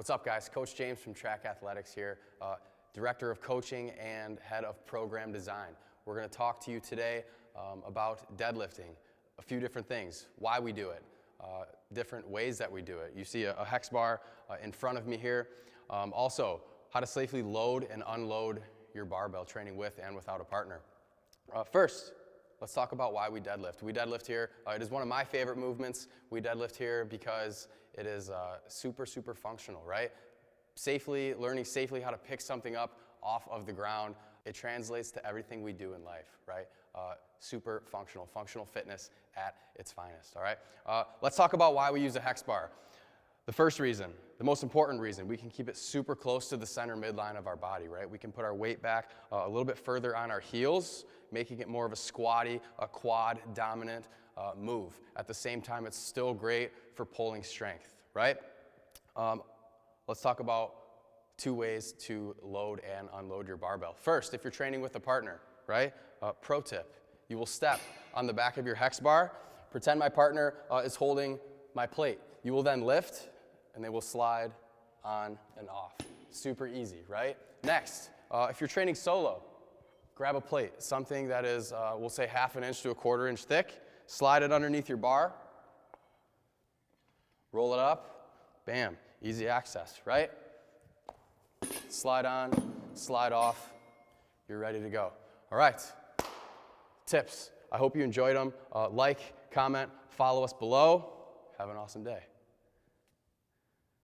What's up, guys? Coach James from TrAk Athletics here, Director of Coaching and Head of Program Design. We're going to talk to you today about deadlifting, a few different things, why we do it, different ways that we do it. You see a hex bar in front of me here. Also, how to safely load and unload your barbell, training with and without a partner. First, let's talk about why we deadlift. We deadlift here. It is one of my favorite movements. We deadlift here because it is super functional, right? Learning safely how to pick something up off of the ground. It translates to everything we do in life, right? Super functional fitness at its finest, all right? Let's talk about why we use a hex bar. The first reason, the most important reason, we can keep it super close to the center midline of our body, right? We can put our weight back a little bit further on our heels, making it more of a squatty, a quad dominant move. At the same time, it's still great for pulling strength, right? Let's talk about two ways to load and unload your barbell. First, if you're training with a partner, right? Pro tip, you will step on the back of your hex bar, pretend my partner is holding my plate. You will then lift, and they will slide on and off. Super easy, right? Next, if you're training solo, grab a plate, something that is, we'll say 1/2 inch to 1/4 inch thick, slide it underneath your bar, roll it up, bam, easy access, right? Slide on, slide off, you're ready to go. All right, tips. I hope you enjoyed them. Like, comment, follow us below. Have an awesome day.